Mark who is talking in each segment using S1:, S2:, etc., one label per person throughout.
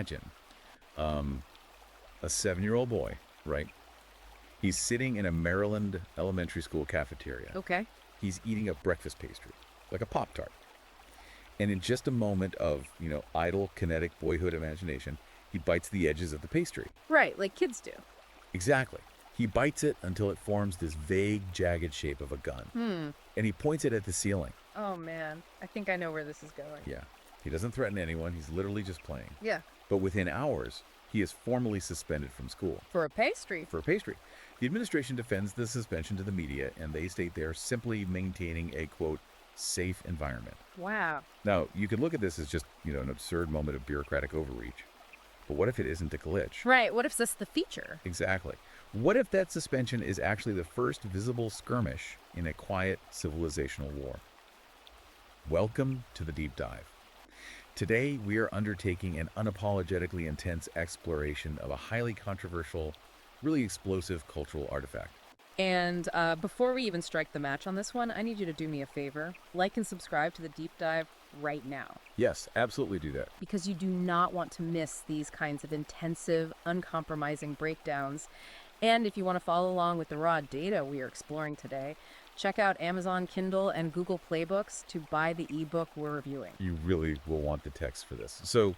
S1: imagine a 7-year-old boy, right? He's sitting in a Maryland elementary school cafeteria.
S2: Okay.
S1: He's eating a breakfast pastry, like a Pop-Tart. And in just a moment of, idle, kinetic boyhood imagination, he bites the edges of the pastry.
S2: Right, like kids do.
S1: Exactly. He bites it until it forms this vague, jagged shape of a gun. And he points it at the ceiling.
S2: Oh, man. I think I know where this is going.
S1: Yeah. He doesn't threaten anyone. He's literally just playing.
S2: Yeah.
S1: But within hours, he is formally suspended from school.
S2: For a pastry.
S1: For a pastry. The administration defends the suspension to the media, and they state they're simply maintaining a, quote, safe environment.
S2: Wow.
S1: Now, you could look at this as just, an absurd moment of bureaucratic overreach. But what if it isn't a glitch?
S2: Right. What if that's the feature?
S1: Exactly. What if that suspension is actually the first visible skirmish in a quiet civilizational war? Welcome to the Deep Dive. Today, we are undertaking an unapologetically intense exploration of a highly controversial, really explosive cultural artifact.
S2: And before we even strike the match on this one, I need you to do me a favor. Like and subscribe to the Deep Dive right now.
S1: Yes, absolutely do that.
S2: Because you do not want to miss these kinds of intensive, uncompromising breakdowns. And if you want to follow along with the raw data we are exploring today, check out Amazon Kindle and Google Playbooks to buy the ebook we're reviewing.
S1: You really will want the text for this. So,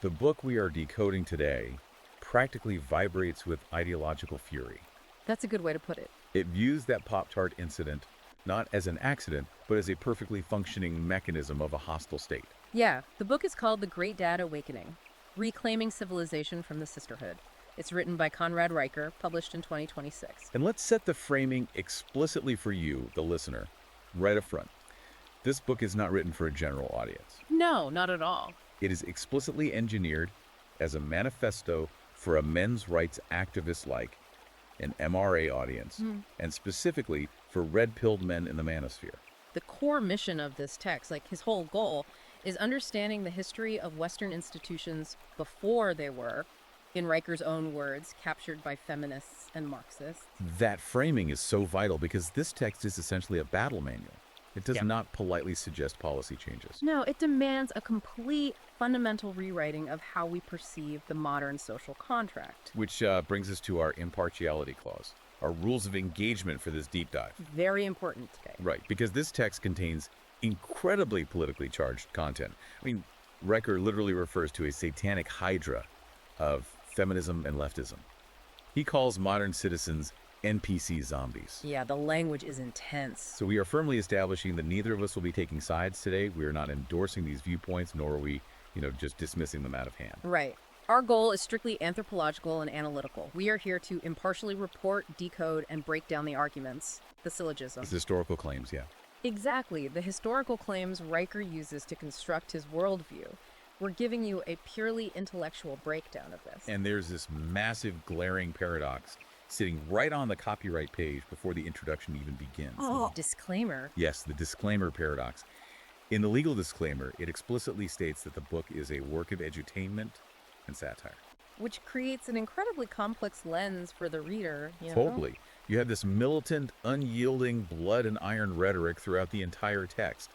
S1: the book we are decoding today practically vibrates with ideological fury.
S2: That's a good way to put it.
S1: It views that Pop-Tart incident not as an accident, but as a perfectly functioning mechanism of a hostile state.
S2: Yeah, the book is called The Great Dad Awakening, Reclaiming Civilization from the Sisterhood. It's written by Conrad Riker, published in 2026.
S1: And let's set the framing explicitly for you, the listener, right up front. This book is not written for a general audience.
S2: No, not at all.
S1: It is explicitly engineered as a manifesto for a men's rights activist like an MRA audience, and specifically for red-pilled men in the manosphere.
S2: The core mission of this text, like his whole goal, is understanding the history of Western institutions before they were, in Riker's own words, captured by feminists and Marxists.
S1: That framing is so vital because this text is essentially a battle manual. It does not politely suggest policy changes.
S2: No, it demands a complete, fundamental rewriting of how we perceive the modern social contract.
S1: Which brings us to our impartiality clause, our rules of engagement for this deep dive.
S2: Very important today.
S1: Right, because this text contains incredibly politically charged content. I mean, Riker literally refers to a satanic hydra of feminism and leftism. He calls modern citizens NPC zombies.
S2: Yeah, the language is intense.
S1: So we are firmly establishing that neither of us will be taking sides today. We are not endorsing these viewpoints, nor are we, just dismissing them out of hand.
S2: Right. Our goal is strictly anthropological and analytical. We are here to impartially report, decode, and break down the arguments, the syllogisms.
S1: The historical claims, yeah.
S2: Exactly. The historical claims Riker uses to construct his worldview. We're giving you a purely intellectual breakdown of this.
S1: And there's this massive glaring paradox sitting right on the copyright page before the introduction even begins.
S2: Oh. Disclaimer.
S1: Yes, the disclaimer paradox. In the legal disclaimer, it explicitly states that the book is a work of edutainment and satire.
S2: Which creates an incredibly complex lens for the reader.
S1: Totally. You have this militant, unyielding, blood and iron rhetoric throughout the entire text.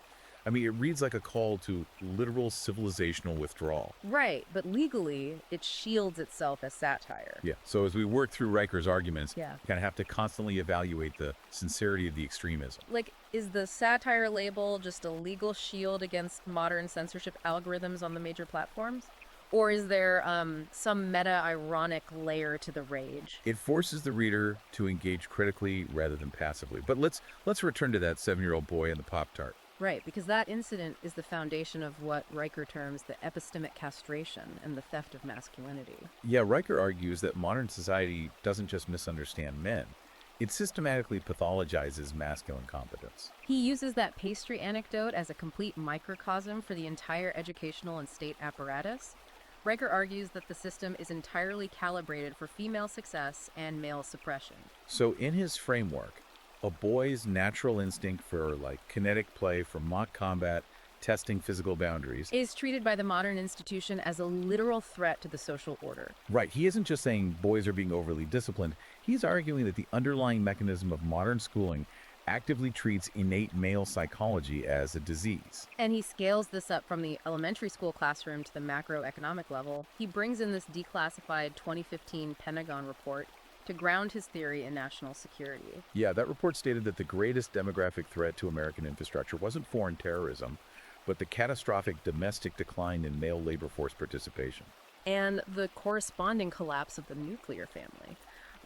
S1: I mean, it reads like a call to literal civilizational withdrawal.
S2: Right, but legally, it shields itself as satire.
S1: Yeah, so as we work through Riker's arguments,
S2: Yeah.
S1: you kind of have to constantly evaluate the sincerity of the extremism.
S2: Like, is the satire label just a legal shield against modern censorship algorithms on the major platforms? Or is there some meta-ironic layer to the rage?
S1: It forces the reader to engage critically rather than passively. But let's return to that 7-year-old boy and the Pop-Tart.
S2: Right, because that incident is the foundation of what Riker terms the epistemic castration and the theft of masculinity.
S1: Yeah, Riker argues that modern society doesn't just misunderstand men. It systematically pathologizes masculine competence.
S2: He uses that pastry anecdote as a complete microcosm for the entire educational and state apparatus. Riker argues that the system is entirely calibrated for female success and male suppression.
S1: So in his framework, a boy's natural instinct for kinetic play, for mock combat, testing physical boundaries,
S2: is treated by the modern institution as a literal threat to the social order.
S1: Right. He isn't just saying boys are being overly disciplined. He's arguing that the underlying mechanism of modern schooling actively treats innate male psychology as a disease.
S2: And he scales this up from the elementary school classroom to the macroeconomic level. He brings in this declassified 2015 Pentagon report to ground his theory in national security.
S1: Yeah, that report stated that the greatest demographic threat to American infrastructure wasn't foreign terrorism, but the catastrophic domestic decline in male labor force participation.
S2: And the corresponding collapse of the nuclear family.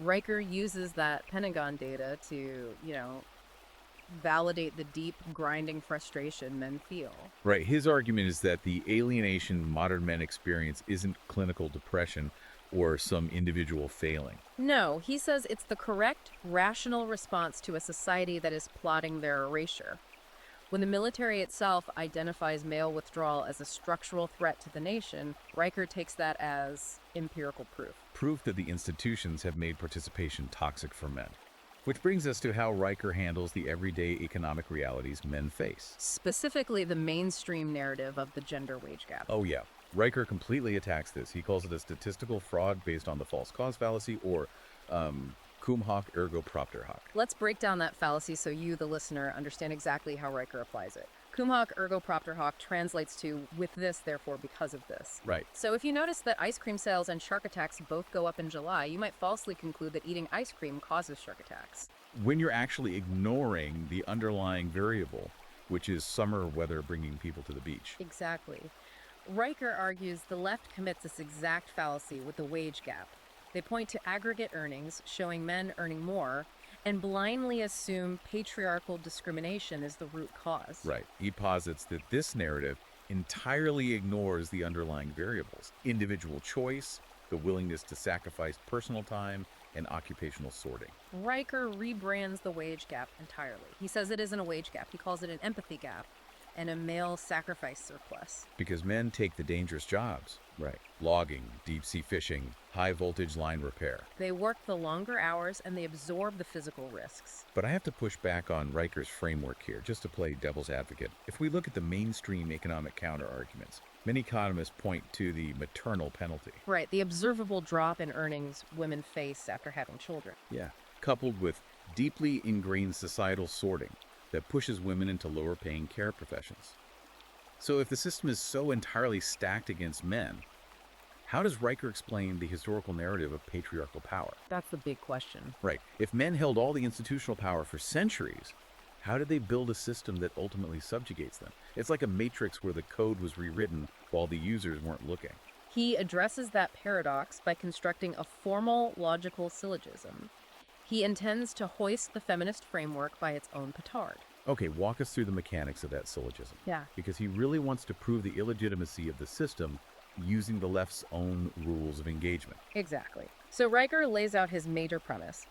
S2: Riker uses that Pentagon data to, validate the deep, grinding frustration men feel.
S1: Right. His argument is that the alienation modern men experience isn't clinical depression or some individual failing.
S2: No, he says it's the correct, rational response to a society that is plotting their erasure. When the military itself identifies male withdrawal as a structural threat to the nation, Riker takes that as empirical proof.
S1: Proof that the institutions have made participation toxic for men. Which brings us to how Riker handles the everyday economic realities men face.
S2: Specifically, the mainstream narrative of the gender wage gap.
S1: Oh yeah, Riker completely attacks this. He calls it a statistical fraud based on the false cause fallacy, or cum hoc ergo propter hoc.
S2: Let's break down that fallacy so you, the listener, understand exactly how Riker applies it. Cum hoc ergo propter hoc translates to with this, therefore because of this.
S1: Right.
S2: So if you notice that ice cream sales and shark attacks both go up in July, you might falsely conclude that eating ice cream causes shark attacks.
S1: When you're actually ignoring the underlying variable, which is summer weather bringing people to the beach.
S2: Exactly. Riker argues the left commits this exact fallacy with the wage gap. They point to aggregate earnings, showing men earning more, and blindly assume patriarchal discrimination is the root cause.
S1: Right. He posits that this narrative entirely ignores the underlying variables: individual choice, the willingness to sacrifice personal time, and occupational sorting.
S2: Riker rebrands the wage gap entirely. He says it isn't a wage gap. He calls it an empathy gap and a male sacrifice surplus.
S1: Because men take the dangerous jobs. Right. Logging, deep sea fishing, high voltage line repair.
S2: They work the longer hours and they absorb the physical risks.
S1: But I have to push back on Riker's framework here, just to play devil's advocate. If we look at the mainstream economic counter-arguments, many economists point to the maternal penalty.
S2: Right, the observable drop in earnings women face after having children.
S1: Yeah. Coupled with deeply ingrained societal sorting that pushes women into lower-paying care professions. So if the system is so entirely stacked against men, how does Riker explain the historical narrative of patriarchal power?
S2: That's the big question.
S1: Right. If men held all the institutional power for centuries, how did they build a system that ultimately subjugates them? It's like a matrix where the code was rewritten while the users weren't looking.
S2: He addresses that paradox by constructing a formal logical syllogism. He intends to hoist the feminist framework by its own petard.
S1: Okay, walk us through the mechanics of that syllogism.
S2: Yeah.
S1: Because he really wants to prove the illegitimacy of the system using the left's own rules of engagement.
S2: Exactly. So Riker lays out his major premise.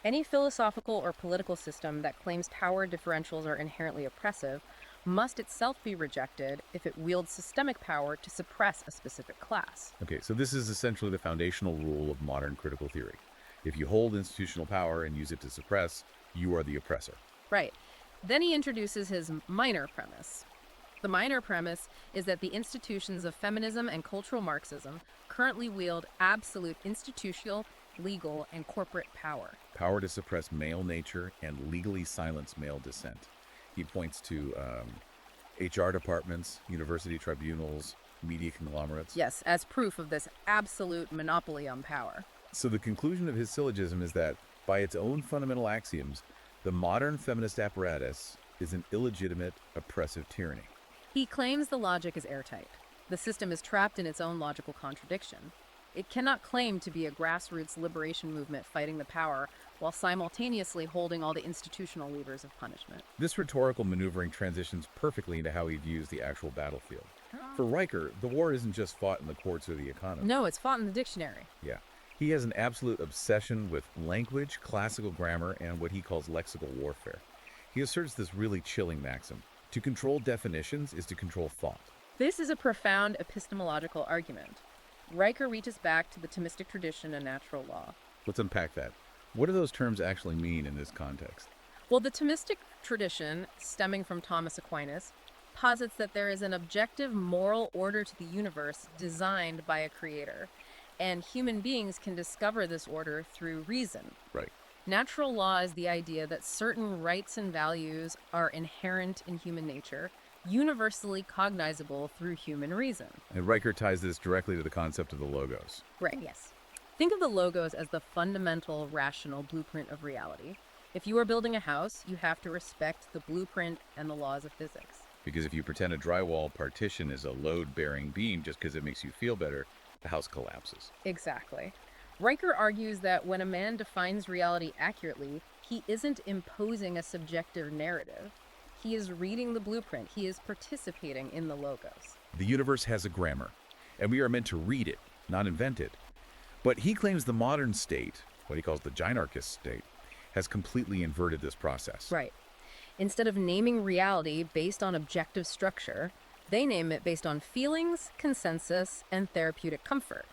S2: Any philosophical or political system that claims power differentials are inherently oppressive must itself be rejected if it wields systemic power to suppress a specific class.
S1: Okay, so this is essentially the foundational rule of modern critical theory. If you hold institutional power and use it to suppress, you are the oppressor.
S2: Right. Then he introduces his minor premise. The minor premise is that the institutions of feminism and cultural Marxism currently wield absolute institutional, legal, and corporate power.
S1: Power to suppress male nature and legally silence male dissent. He points to HR departments, university tribunals, media conglomerates.
S2: Yes, as proof of this absolute monopoly on power.
S1: So the conclusion of his syllogism is that, by its own fundamental axioms, the modern feminist apparatus is an illegitimate, oppressive tyranny.
S2: He claims the logic is airtight. The system is trapped in its own logical contradiction. It cannot claim to be a grassroots liberation movement fighting the power while simultaneously holding all the institutional levers of punishment.
S1: This rhetorical maneuvering transitions perfectly into how he views the actual battlefield. For Riker, the war isn't just fought in the courts or the economy.
S2: No, it's fought in the dictionary.
S1: Yeah. He has an absolute obsession with language, classical grammar, and what he calls lexical warfare. He asserts this really chilling maxim: to control definitions is to control thought.
S2: This is a profound epistemological argument. Riker reaches back to the Thomistic tradition and natural law.
S1: Let's unpack that. What do those terms actually mean in this context?
S2: Well, the Thomistic tradition, stemming from Thomas Aquinas, posits that there is an objective moral order to the universe designed by a creator, and human beings can discover this order through reason.
S1: Right.
S2: Natural law is the idea that certain rights and values are inherent in human nature, universally cognizable through human reason.
S1: And Riker ties this directly to the concept of the logos.
S2: Right, yes. Think of the logos as the fundamental, rational blueprint of reality. If you are building a house, you have to respect the blueprint and the laws of physics.
S1: Because if you pretend a drywall partition is a load-bearing beam just because it makes you feel better, the house collapses.
S2: Exactly. Riker argues that when a man defines reality accurately, he isn't imposing a subjective narrative. He is reading the blueprint. He is participating in the logos.
S1: The universe has a grammar, and we are meant to read it, not invent it. But he claims the modern state, what he calls the gynocentric state, has completely inverted this process.
S2: Right. Instead of naming reality based on objective structure, they name it based on feelings, consensus, and therapeutic comfort.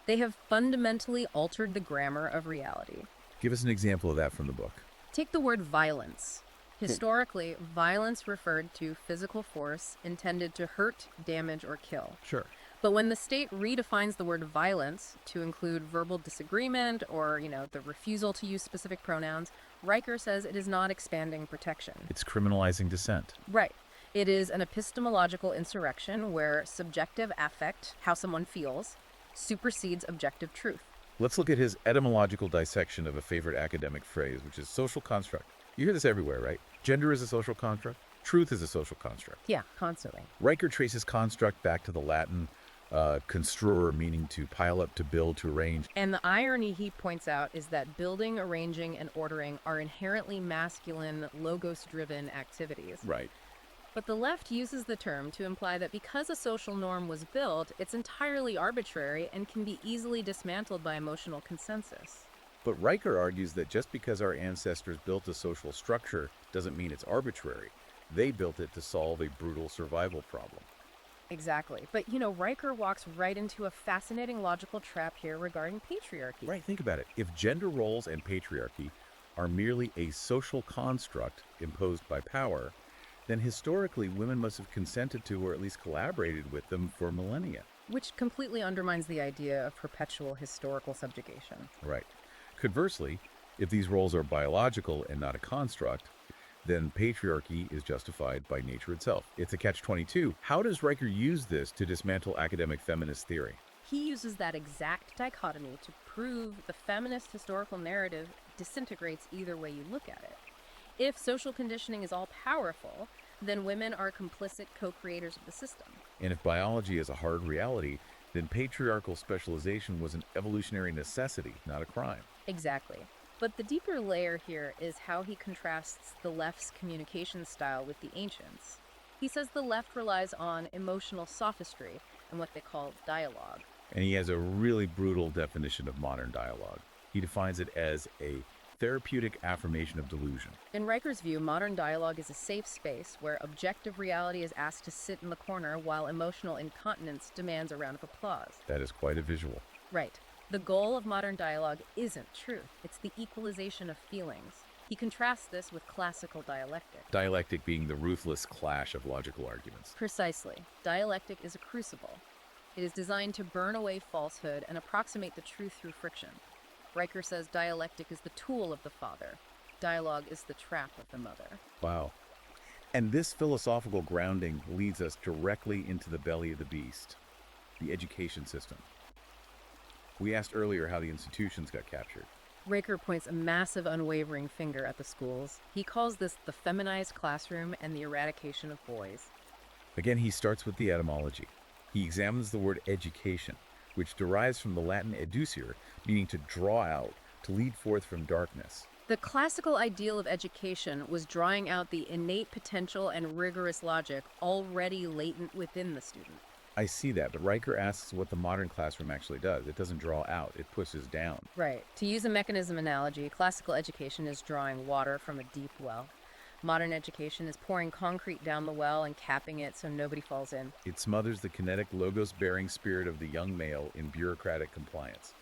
S2: They have fundamentally altered the grammar of reality.
S1: Give us an example of that from the book.
S2: Take the word violence. Historically, violence referred to physical force intended to hurt, damage, or kill.
S1: Sure.
S2: But when the state redefines the word violence to include verbal disagreement or, the refusal to use specific pronouns, Riker says it is not expanding protection.
S1: It's criminalizing dissent.
S2: Right. It is an epistemological insurrection where subjective affect, how someone feels, supersedes objective truth.
S1: Let's look at his etymological dissection of a favorite academic phrase, which is social construct. You hear this everywhere, right? Gender is a social construct. Truth is a social construct.
S2: Yeah, constantly.
S1: Riker traces construct back to the Latin construere, meaning to pile up, to build, to arrange.
S2: And the irony he points out is that building, arranging, and ordering are inherently masculine, logos-driven activities.
S1: Right.
S2: But the left uses the term to imply that because a social norm was built, it's entirely arbitrary and can be easily dismantled by emotional consensus.
S1: But Riker argues that just because our ancestors built a social structure doesn't mean it's arbitrary. They built it to solve a brutal survival problem.
S2: Exactly. But, Riker walks right into a fascinating logical trap here regarding patriarchy.
S1: Right, think about it. If gender roles and patriarchy are merely a social construct imposed by power, then historically women must have consented to or at least collaborated with them for millennia.
S2: Which completely undermines the idea of perpetual historical subjugation.
S1: Right. Conversely, if these roles are biological and not a construct, then patriarchy is justified by nature itself. It's a catch-22. How does Riker use this to dismantle academic feminist theory?
S2: He uses that exact dichotomy to prove the feminist historical narrative disintegrates either way you look at it. If social conditioning is all powerful, then women are complicit co-creators of the system.
S1: And if biology is a hard reality, then patriarchal specialization was an evolutionary necessity, not a crime.
S2: Exactly. But the deeper layer here is how he contrasts the left's communication style with the ancients. He says the left relies on emotional sophistry and what they call dialogue.
S1: And he has a really brutal definition of modern dialogue. He defines it as a therapeutic affirmation of delusion.
S2: In Riker's view, modern dialogue is a safe space where objective reality is asked to sit in the corner while emotional incontinence demands a round of applause.
S1: That is quite a visual.
S2: Right. The goal of modern dialogue isn't truth. It's the equalization of feelings. He contrasts this with classical dialectic.
S1: Dialectic being the ruthless clash of logical arguments.
S2: Precisely. Dialectic is a crucible. It is designed to burn away falsehood and approximate the truth through friction. Riker says dialectic is the tool of the father. Dialogue is the trap of the mother.
S1: Wow. And this philosophical grounding leads us directly into the belly of the beast, the education system. We asked earlier how the institutions got captured.
S2: Riker points a massive unwavering finger at the schools. He calls this the feminized classroom and the eradication of boys.
S1: Again, he starts with the etymology. He examines the word education, which derives from the Latin educere, meaning to draw out, to lead forth from darkness.
S2: The classical ideal of education was drawing out the innate potential and rigorous logic already latent within the student.
S1: I see that, but Riker asks what the modern classroom actually does. It doesn't draw out, it pushes down.
S2: Right. To use a mechanism analogy, classical education is drawing water from a deep well. Modern education is pouring concrete down the well and capping it so nobody falls in.
S1: It smothers the kinetic, logos-bearing spirit of the young male in bureaucratic compliance.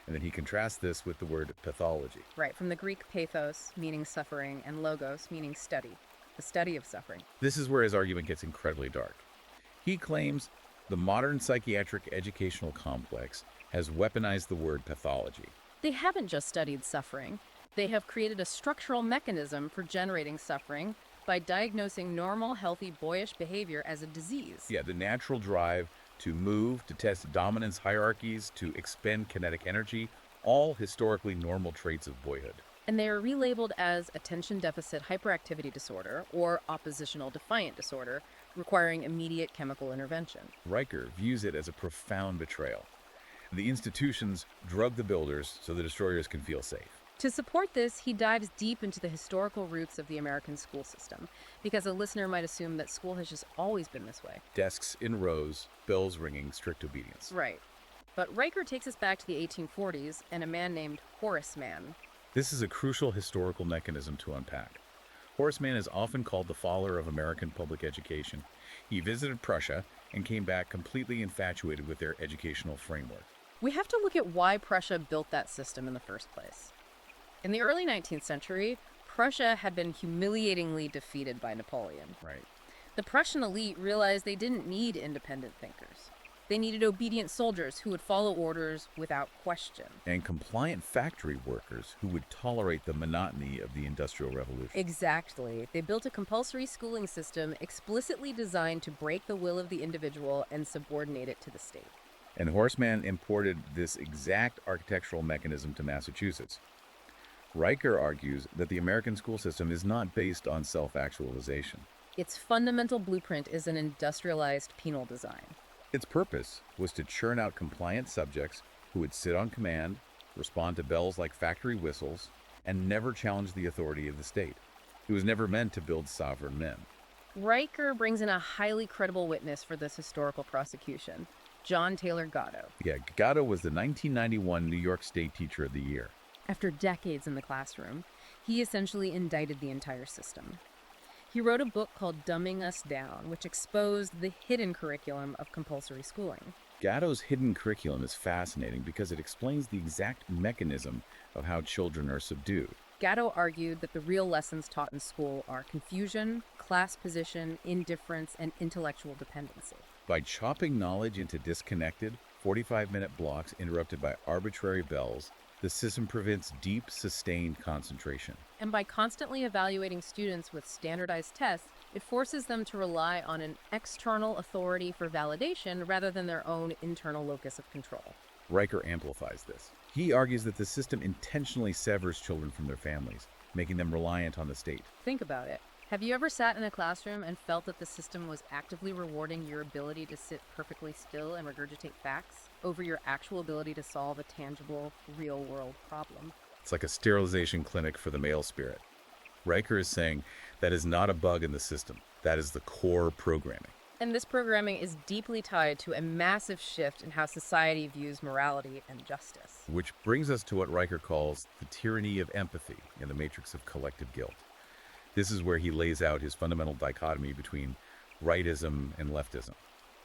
S1: And then he contrasts this with the word pathology.
S2: Right, from the Greek pathos, meaning suffering, and logos, meaning study, the study of suffering.
S1: This is where his argument gets incredibly dark. He claims the modern psychiatric educational complex has weaponized the word pathology.
S2: They haven't just studied suffering. They have created a structural mechanism for generating suffering by diagnosing normal, healthy, boyish behavior as a disease.
S1: Yeah, the natural drive to move, to test dominance hierarchies, to expend kinetic energy, all historically normal traits of boyhood.
S2: And they are relabeled as attention deficit hyperactivity disorder or oppositional defiant disorder, requiring immediate chemical intervention.
S1: Riker views it as a profound betrayal. The institutions drug the builders so the destroyers can feel safe.
S2: To support this, he dives deep into the historical roots of the American school system, because a listener might assume that school has just always been this way.
S1: Desks in rows, bells ringing, strict obedience.
S2: Right. But Riker takes us back to the 1840s and a man named Horace Mann.
S1: This is a crucial historical mechanism to unpack. Horace Mann is often called the father of American public education. He visited Prussia and came back completely infatuated with their educational framework.
S2: We have to look at why Prussia built that system in the first place. In the early 19th century, Prussia had been humiliatingly defeated by Napoleon.
S1: Right.
S2: The Prussian elite realized they didn't need independent thinkers. They needed obedient soldiers who would follow orders without question.
S1: And compliant factory workers who would tolerate the monotony of the Industrial Revolution.
S2: Exactly. They built a compulsory schooling system explicitly designed to break the will of the individual and subordinate it to the state.
S1: And Horace Mann imported this exact architectural mechanism to Massachusetts. Riker argues that the American school system is not based on self-actualization.
S2: Its fundamental blueprint is an industrialized penal design.
S1: Its purpose was to churn out compliant subjects who would sit on command, respond to bells like factory whistles, and never challenge the authority of the state. It was never meant to build sovereign men.
S2: Riker brings in a highly credible witness for this historical prosecution, John Taylor Gatto.
S1: Yeah, Gatto was the 1991 New York State Teacher of the Year.
S2: After decades in the classroom, he essentially indicted the entire system. He wrote a book called Dumbing Us Down, which exposed the hidden curriculum of compulsory schooling.
S1: Gatto's hidden curriculum is fascinating because it explains the exact mechanism of how children are subdued.
S2: Gatto argued that the real lessons taught in school are confusion, class position, indifference, and intellectual dependency.
S1: By chopping knowledge into disconnected, 45-minute blocks interrupted by arbitrary bells, the system prevents deep, sustained concentration.
S2: And by constantly evaluating students with standardized tests, it forces them to rely on an external authority for validation rather than their own internal locus of control.
S1: Riker amplifies this. He argues that the system intentionally severs children from their families, making them reliant on the state.
S2: Think about it. Have you ever sat in a classroom and felt that the system was actively rewarding your ability to sit perfectly still and regurgitate facts over your actual ability to solve a tangible, real-world problem?
S1: It's like a sterilization clinic for the male spirit. Riker is saying that is not a bug in the system. That is the core programming.
S2: And this programming is deeply tied to a massive shift in how society views morality and justice.
S1: Which brings us to what Riker calls the tyranny of empathy in the matrix of collective guilt. This is where he lays out his fundamental dichotomy between rightism and leftism.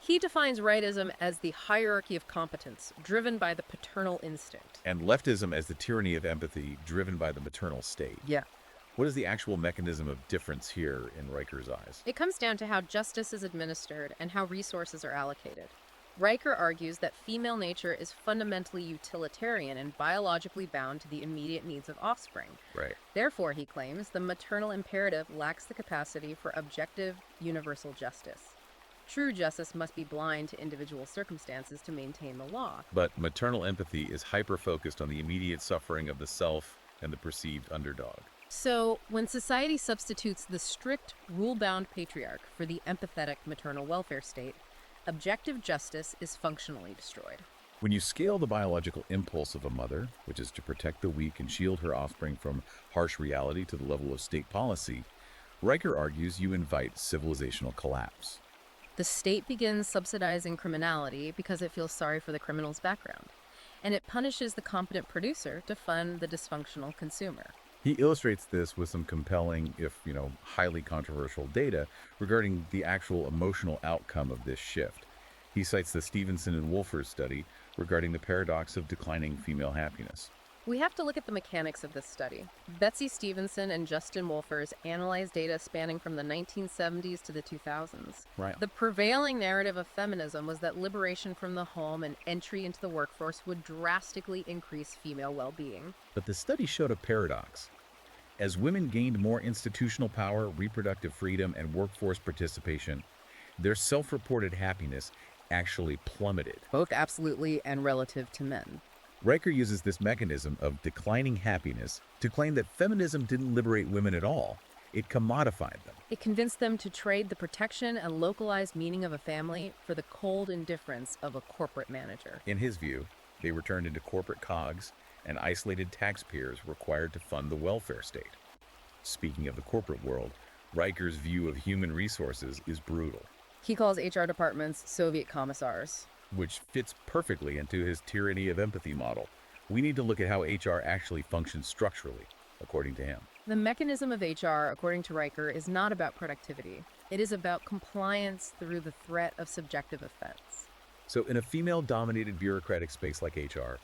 S2: He defines rightism as the hierarchy of competence, driven by the paternal instinct.
S1: And leftism as the tyranny of empathy, driven by the maternal state.
S2: Yeah.
S1: What is the actual mechanism of difference here in Riker's eyes?
S2: It comes down to how justice is administered and how resources are allocated. Riker argues that female nature is fundamentally utilitarian and biologically bound to the immediate needs of offspring.
S1: Right.
S2: Therefore, he claims, the maternal imperative lacks the capacity for objective, universal justice. True justice must be blind to individual circumstances to maintain the law.
S1: But maternal empathy is hyper-focused on the immediate suffering of the self and the perceived underdog.
S2: So, when society substitutes the strict, rule-bound patriarch for the empathetic maternal welfare state, objective justice is functionally destroyed.
S1: When you scale the biological impulse of a mother, which is to protect the weak and shield her offspring from harsh reality, to the level of state policy, Riker argues you invite civilizational collapse.
S2: The state begins subsidizing criminality because it feels sorry for the criminal's background, and it punishes the competent producer to fund the dysfunctional consumer.
S1: He illustrates this with some compelling, if highly controversial data regarding the actual emotional outcome of this shift. He cites the Stevenson and Wolfers study regarding the paradox of declining female happiness.
S2: We have to look at the mechanics of this study. Betsy Stevenson and Justin Wolfers analyzed data spanning from the 1970s to the 2000s.
S1: Right.
S2: The prevailing narrative of feminism was that liberation from the home and entry into the workforce would drastically increase female well-being.
S1: But the study showed a paradox. As women gained more institutional power, reproductive freedom, and workforce participation, their self-reported happiness actually plummeted.
S2: Both absolutely and relative to men.
S1: Riker uses this mechanism of declining happiness to claim that feminism didn't liberate women at all. It commodified them.
S2: It convinced them to trade the protection and localized meaning of a family for the cold indifference of a corporate manager.
S1: In his view, they were turned into corporate cogs and isolated taxpayers required to fund the welfare state. Speaking of the corporate world, Riker's view of human resources is brutal,
S2: He calls HR departments Soviet commissars.
S1: which fits perfectly into his tyranny of empathy model. We need to look at how HR actually functions structurally, according to him.
S2: The mechanism of HR, according to Riker, is not about productivity. It is about compliance through the threat of subjective offense.
S1: So in a female-dominated bureaucratic space like HR,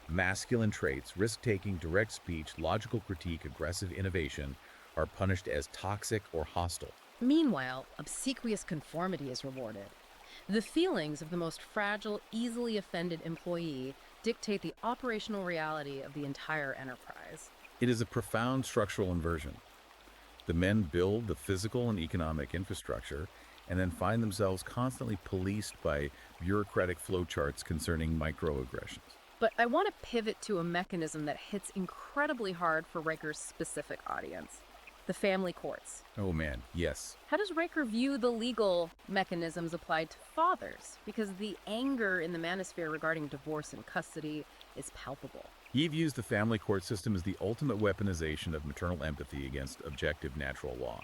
S1: masculine traits, risk-taking, direct speech, logical critique, aggressive innovation are punished as toxic or hostile.
S2: Meanwhile, obsequious conformity is rewarded. The feelings of the most fragile, easily offended employee dictate the operational reality of the entire enterprise.
S1: It is a profound structural inversion. The men build the physical and economic infrastructure and then find themselves constantly policed by bureaucratic flowcharts concerning microaggressions.
S2: But I want to pivot to a mechanism that hits incredibly hard for Riker's specific audience: the family courts.
S1: Oh man, yes.
S2: How does Riker view the legal mechanisms applied to fathers? Because the anger in the manosphere regarding divorce and custody is palpable.
S1: He views the family court system as the ultimate weaponization of maternal empathy against objective natural law.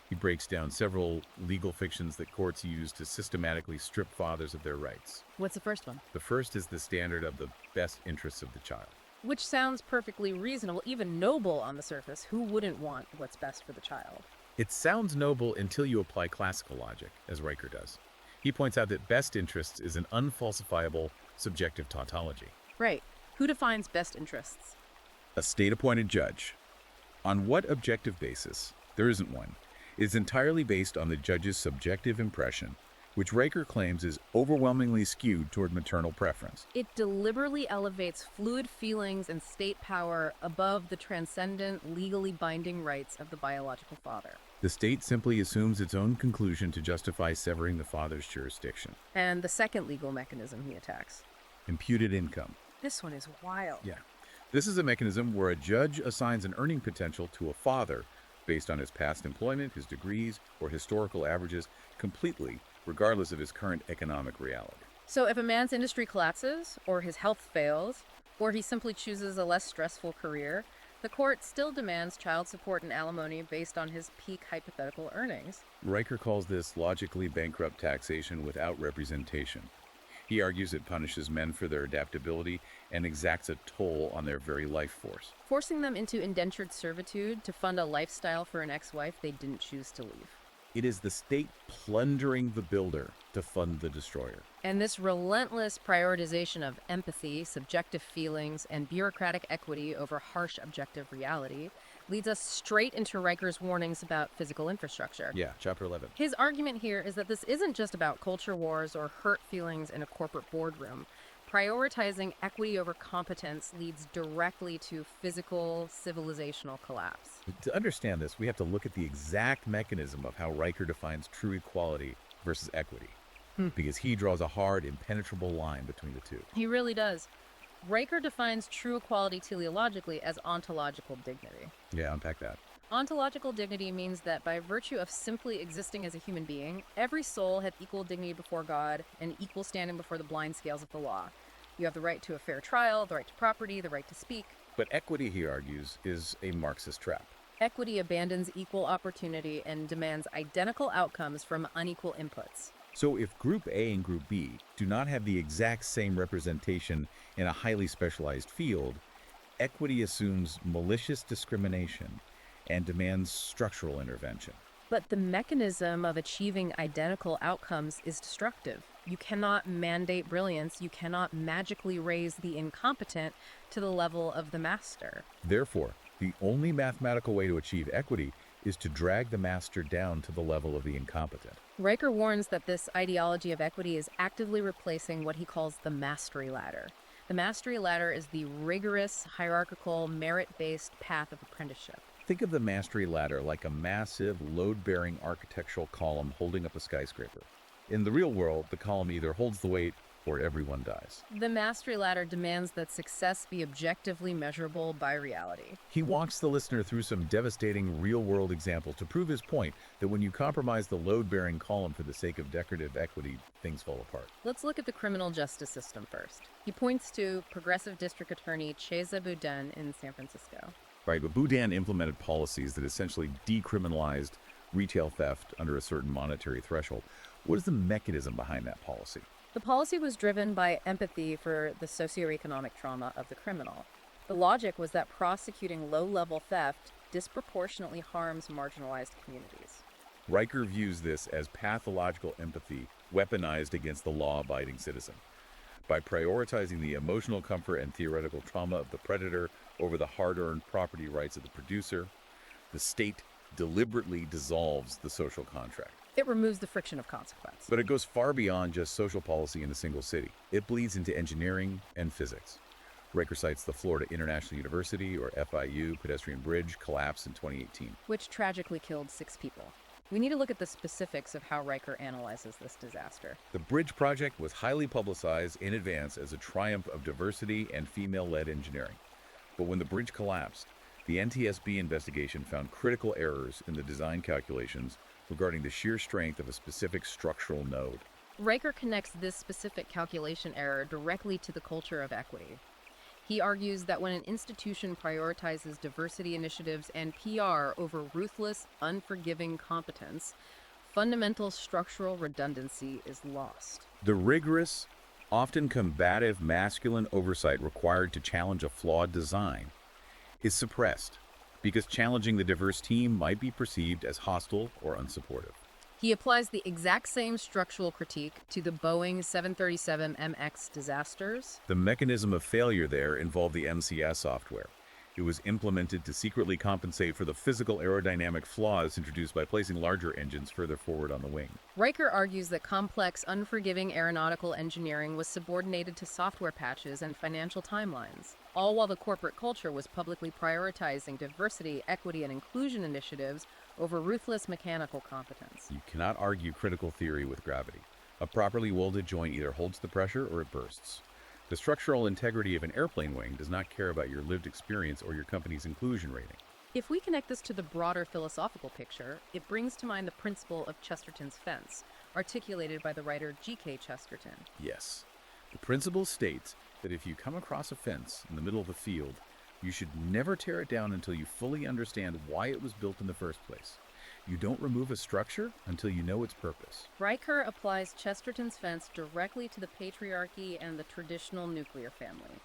S1: He breaks down several legal fictions that courts use to systematically strip fathers of their rights.
S2: What's the first one?
S1: The first is the standard of the best interests of the child.
S2: Which sounds perfectly reasonable, even noble on the surface. Who wouldn't want what's best for the child?
S1: It sounds noble until you apply classical logic, as Riker does. He points out that best interests is an unfalsifiable, subjective tautology.
S2: Right. Who defines best interests?
S1: A state-appointed judge. On what objective basis? There isn't one. It is entirely based on the judge's subjective impression, which Riker claims is overwhelmingly skewed toward maternal preference.
S2: It deliberately elevates fluid feelings and state power above the transcendent, legally binding rights of the biological father.
S1: The state simply assumes its own conclusion to justify severing the father's jurisdiction.
S2: And the second legal mechanism he attacks.
S1: Imputed income.
S2: This one is wild.
S1: Yeah. This is a mechanism where a judge assigns an earning potential to a father based on his past employment, his degrees, or historical averages completely, regardless of his current economic reality.
S2: So if a man's industry collapses, or his health fails, or he simply chooses a less stressful career, the court still demands child support and alimony based on his peak hypothetical earnings.
S1: Riker calls this logically bankrupt taxation without representation. He argues it punishes men for their adaptability and exacts a toll on their very life force.
S2: Forcing them into indentured servitude to fund a lifestyle for an ex-wife they didn't choose to leave.
S1: It is the state plundering the builder to fund the destroyer.
S2: And this relentless prioritization of empathy, subjective feelings, and bureaucratic equity over harsh objective reality leads us straight into Riker's warnings about physical infrastructure.
S1: Yeah, chapter 11.
S2: His argument here is that this isn't just about culture wars or hurt feelings in a corporate boardroom. Prioritizing equity over competence leads directly to physical, civilizational collapse.
S1: To understand this, we have to look at the exact mechanism of how Riker defines true equality versus equity, because he draws a hard, impenetrable line between the two.
S2: He really does. Riker defines true equality teleologically as ontological dignity.
S1: Yeah, unpack that.
S2: Ontological dignity means that by virtue of simply existing as a human being, every soul has equal dignity before God and equal standing before the blind scales of the law. You have the right to a fair trial, the right to property, the right to speak.
S1: But equity, he argues, is a Marxist trap.
S2: Equity abandons equal opportunity and demands identical outcomes from unequal inputs.
S1: So if Group A and Group B do not have the exact same representation in a highly specialized field, equity assumes malicious discrimination and demands structural intervention.
S2: But the mechanism of achieving identical outcomes is destructive. You cannot mandate brilliance. You cannot magically raise the incompetent to the level of the master.
S1: Therefore, the only mathematical way to achieve equity is to drag the master down to the level of the incompetent.
S2: Riker warns that this ideology of equity is actively replacing what he calls the mastery ladder. The mastery ladder is the rigorous, hierarchical, merit-based path of apprenticeship.
S1: Think of the mastery ladder like a massive, load-bearing architectural column holding up a skyscraper. In the real world, the column either holds the weight or everyone dies.
S2: The mastery ladder demands that success be objectively measurable by reality.
S1: He walks the listener through some devastating real-world examples to prove his point that when you compromise the load-bearing column for the sake of decorative equity, things fall apart.
S2: Let's look at the criminal justice system first. He points to progressive district attorney Chesa Boudin in San Francisco.
S1: Right, but Boudin implemented policies that essentially decriminalized retail theft under a certain monetary threshold. What is the mechanism behind that policy?
S2: The policy was driven by empathy for the socioeconomic trauma of the criminal. The logic was that prosecuting low-level theft disproportionately harms marginalized communities.
S1: Riker views this as pathological empathy weaponized against the law-abiding citizen. By prioritizing the emotional comfort and theoretical trauma of the predator over the hard-earned property rights of the producer, the state deliberately dissolves the social contract.
S2: It removes the friction of consequence.
S1: But it goes far beyond just social policy in a single city. It bleeds into engineering and physics. Riker cites the Florida International University, or FIU, pedestrian bridge collapse in 2018.
S2: Which tragically killed 6 people. We need to look at the specifics of how Riker analyzes this disaster.
S1: The bridge project was highly publicized in advance as a triumph of diversity and female-led engineering. But when the bridge collapsed, the NTSB investigation found critical errors in the design calculations regarding the sheer strength of a specific structural node.
S2: Riker connects this specific calculation error directly to the culture of equity. He argues that when an institution prioritizes diversity initiatives and PR over ruthless, unforgiving competence, fundamental structural redundancy is lost.
S1: The rigorous, often combative masculine oversight required to challenge a flawed design is suppressed because challenging the diverse team might be perceived as hostile or unsupportive.
S2: He applies the exact same structural critique to the Boeing 737 MX disasters.
S1: The mechanism of failure there involved the MCS software. It was implemented to secretly compensate for the physical aerodynamic flaws introduced by placing larger engines further forward on the wing.
S2: Riker argues that complex, unforgiving aeronautical engineering was subordinated to software patches and financial timelines, all while the corporate culture was publicly prioritizing diversity, equity, and inclusion initiatives over ruthless mechanical competence.
S1: You cannot argue critical theory with gravity. A properly welded joint either holds the pressure or it bursts. The structural integrity of an airplane wing does not care about your lived experience or your company's inclusion rating.
S2: If we connect this to the broader philosophical picture, it brings to mind the principle of Chesterton's fence, articulated by the writer G.K. Chesterton.
S1: Yes. The principle states that if you come across a fence in the middle of a field, you should never tear it down until you fully understand why it was built in the first place. You don't remove a structure until you know its purpose.
S2: Riker applies Chesterton's fence directly to the patriarchy and the traditional nuclear family.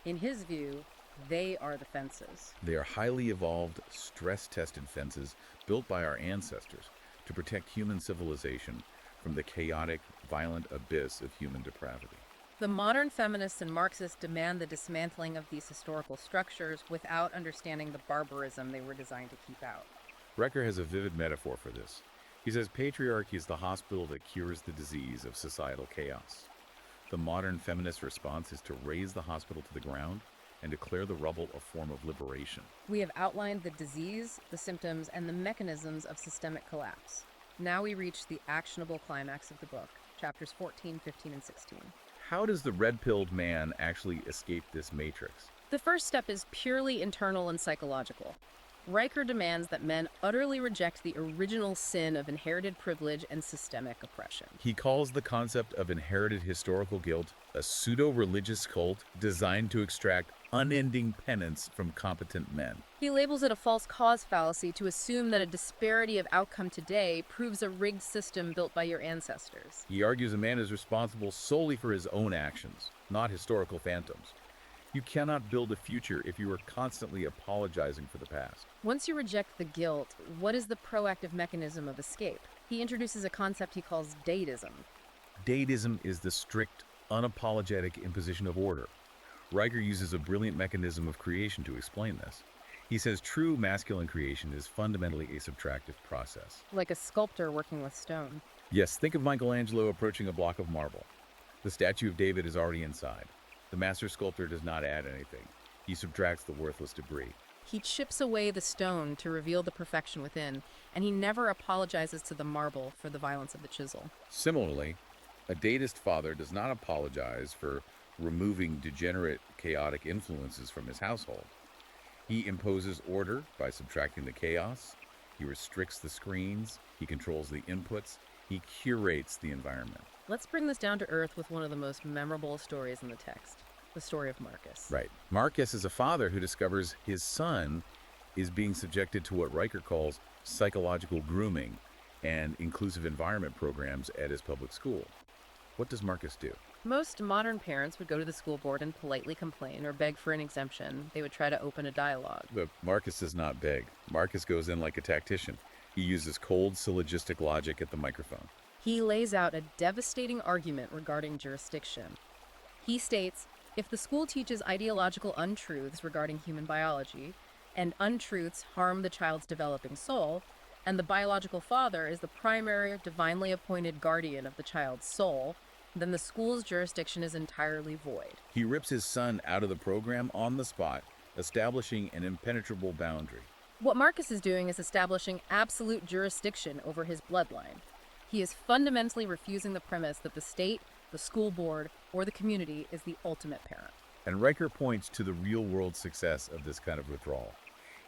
S2: In his view, they are the fences.
S1: They are highly evolved, stress-tested fences built by our ancestors to protect human civilization from the chaotic, violent abyss of human depravity.
S2: The modern feminists and Marxists demand the dismantling of these historical structures without understanding the barbarism they were designed to keep out.
S1: Riker has a vivid metaphor for this. He says patriarchy is the hospital that cures the disease of societal chaos. The modern feminist response is to raise the hospital to the ground and declare the rubble a form of liberation.
S2: We have outlined the disease, the symptoms, and the mechanisms of systemic collapse. Now we reach the actionable climax of the book, chapters 14, 15, and 16.
S1: How does the red-pilled man actually escape this matrix?
S2: The first step is purely internal and psychological. Riker demands that men utterly reject the original sin of inherited privilege and systemic oppression.
S1: He calls the concept of inherited historical guilt a pseudo-religious cult designed to extract unending penance from competent men.
S2: He labels it a false cause fallacy to assume that a disparity of outcome today proves a rigged system built by your ancestors.
S1: He argues a man is responsible solely for his own actions, not historical phantoms. You cannot build a future if you are constantly apologizing for the past.
S2: Once you reject the guilt, what is the proactive mechanism of escape? He introduces a concept he calls Dadism.
S1: Dadism is the strict, unapologetic imposition of order. Riker uses a brilliant mechanism of creation to explain this. He says true masculine creation is fundamentally a subtractive process.
S2: Like a sculptor working with stone.
S1: Yes, think of Michelangelo approaching a block of marble. The statue of David is already inside. The master sculptor does not add anything. He subtracts the worthless debris.
S2: He chips away the stone to reveal the perfection within, and he never apologizes to the marble for the violence of the chisel.
S1: Similarly, a Dadist father does not apologize for removing degenerate, chaotic influences from his household. He imposes order by subtracting the chaos. He restricts the screens. He controls the inputs. He curates the environment.
S2: Let's bring this down to earth with one of the most memorable stories in the text, the story of Marcus.
S1: Right. Marcus is a father who discovers his son is being subjected to what Riker calls psychological grooming and inclusive environment programs at his public school. What does Marcus do?
S2: Most modern parents would go to the school board and politely complain or beg for an exemption. They would try to open a dialogue.
S1: But Marcus does not beg. Marcus goes in like a tactician. He uses cold syllogistic logic at the microphone.
S2: He lays out a devastating argument regarding jurisdiction. He states, if the school teaches ideological untruths regarding human biology, and untruths harm the child's developing soul, and the biological father is the primary divinely appointed guardian of the child's soul, then the school's jurisdiction is entirely void.
S1: He rips his son out of the program on the spot, establishing an impenetrable boundary.
S2: What Marcus is doing is establishing absolute jurisdiction over his bloodline. He is fundamentally refusing the premise that the state, the school board, or the community is the ultimate parent.
S1: And Riker points to the real-world success of this kind of withdrawal.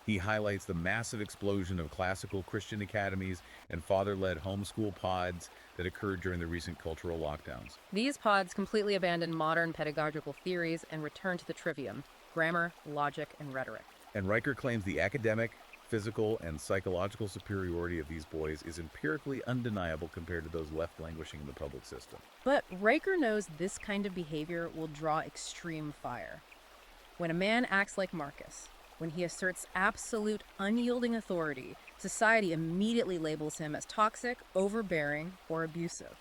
S1: He highlights the massive explosion of classical Christian academies and father-led homeschool pods that occurred during the recent cultural lockdowns.
S2: These pods completely abandon modern pedagogical theories and return to the trivium, grammar, logic, and rhetoric.
S1: And Riker claims the academic, physical, and psychological superiority of these boys is empirically undeniable compared to those left languishing in the public system.
S2: But Riker knows this kind of behavior will draw extreme fire. When a man acts like Marcus, when he asserts absolute, unyielding authority, society immediately labels him as toxic, overbearing, or abusive.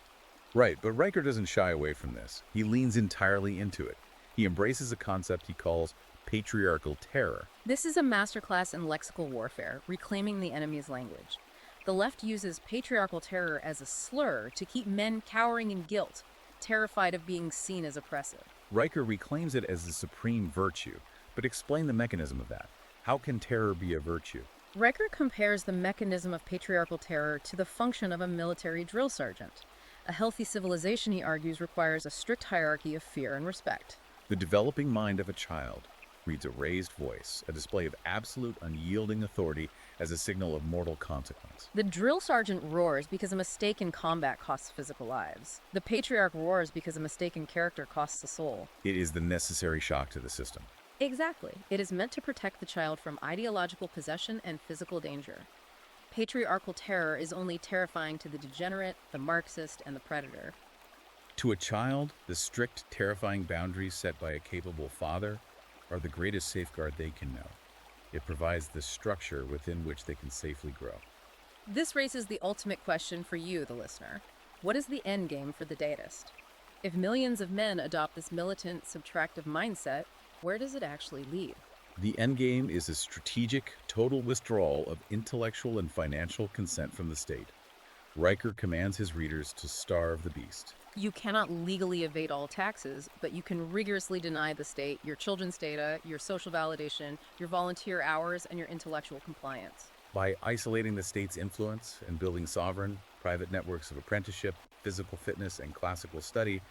S1: Right, but Riker doesn't shy away from this. He leans entirely into it. He embraces a concept he calls patriarchal terror.
S2: This is a masterclass in lexical warfare, reclaiming the enemy's language. The left uses patriarchal terror as a slur to keep men cowering in guilt, terrified of being seen as oppressive.
S1: Riker reclaims it as the supreme virtue, but explain the mechanism of that. How can terror be a virtue?
S2: Riker compares the mechanism of patriarchal terror to the function of a military drill sergeant. A healthy civilization, he argues, requires a strict hierarchy of fear and respect.
S1: The developing mind of a child reads a raised voice, a display of absolute unyielding authority as a signal of mortal consequence.
S2: The drill sergeant roars because a mistake in combat costs physical lives. The patriarch roars because a mistake in character costs the soul.
S1: It is the necessary shock to the system.
S2: Exactly. It is meant to protect the child from ideological possession and physical danger. Patriarchal terror is only terrifying to the degenerate, the Marxist, and the predator.
S1: To a child, the strict, terrifying boundaries set by a capable father are the greatest safeguard they can know. It provides the structure within which they can safely grow.
S2: This raises the ultimate question for you, the listener. What is the end game for the Dadist? If millions of men adopt this militant, subtractive mindset, where does it actually lead?
S1: The endgame is a strategic, total withdrawal of intellectual and financial consent from the state. Riker commands his readers to starve the beast.
S2: You cannot legally evade all taxes, but you can rigorously deny the state your children's data, your social validation, your volunteer hours, and your intellectual compliance.
S1: By isolating the state's influence and building sovereign, private networks of apprenticeship, physical fitness, and classical study,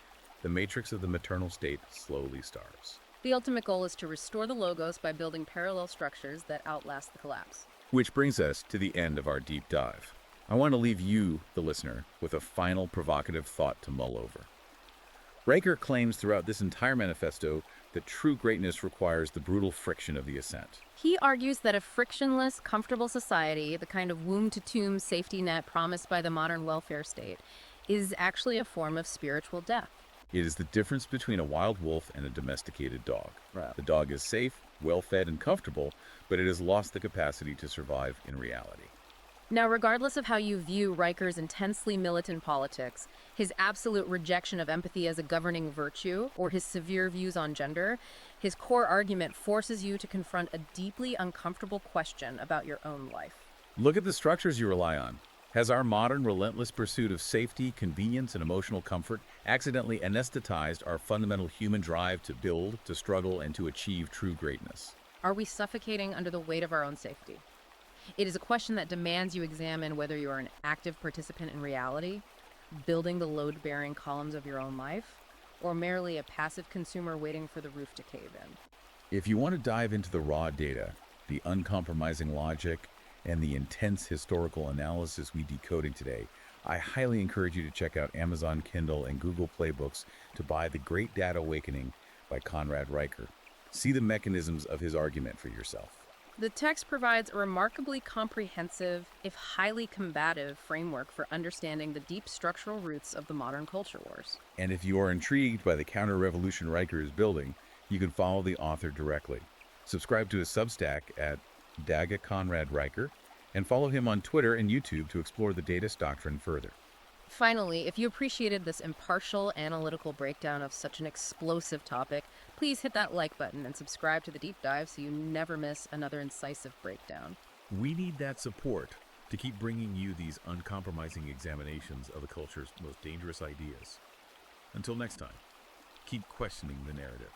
S1: the matrix of the maternal state slowly starves.
S2: The ultimate goal is to restore the logos by building parallel structures that outlast the collapse.
S1: Which brings us to the end of our deep dive. I want to leave you, the listener, with a final provocative thought to mull over. Riker claims throughout this entire manifesto that true greatness requires the brutal friction of the ascent.
S2: He argues that a frictionless, comfortable society, the kind of womb-to-tomb safety net promised by the modern welfare state, is actually a form of spiritual death.
S1: It is the difference between a wild wolf and a domesticated dog.
S2: Right.
S1: The dog is safe, well-fed, and comfortable, but it has lost the capacity to survive in reality.
S2: Now, regardless of how you view Riker's intensely militant politics, his absolute rejection of empathy as a governing virtue, or his severe views on gender, his core argument forces you to confront a deeply uncomfortable question about your own life.
S1: Look at the structures you rely on. Has our modern, relentless pursuit of safety, convenience, and emotional comfort accidentally anesthetized our fundamental human drive to build, to struggle, and to achieve true greatness?
S2: Are we suffocating under the weight of our own safety? It is a question that demands you examine whether you are an active participant in reality, building the load-bearing columns of your own life, or merely a passive consumer waiting for the roof to cave in.
S1: If you want to dive into the raw data, the uncompromising logic, and the intense historical analysis we decoding today, I highly encourage you to check out Amazon Kindle and Google Play books to buy The Great Data Awakening by Conrad Riker. See the mechanisms of his argument for yourself.
S2: The text provides a remarkably comprehensive, if highly combative, framework for understanding the deep structural roots of the modern culture wars.
S1: And if you are intrigued by the counter-revolution Riker is building, you can follow the author directly. Subscribe to his Substack at Daga Conrad Riker, and follow him on Twitter and YouTube to explore the Dadist Doctrine further.
S2: Finally, if you appreciated this impartial, analytical breakdown of such an explosive topic, please hit that like button and subscribe to the deep dive so you never miss another incisive breakdown.
S1: We need that support to keep bringing you these uncompromising examinations of the culture's most dangerous ideas. Until next time, keep questioning the narrative.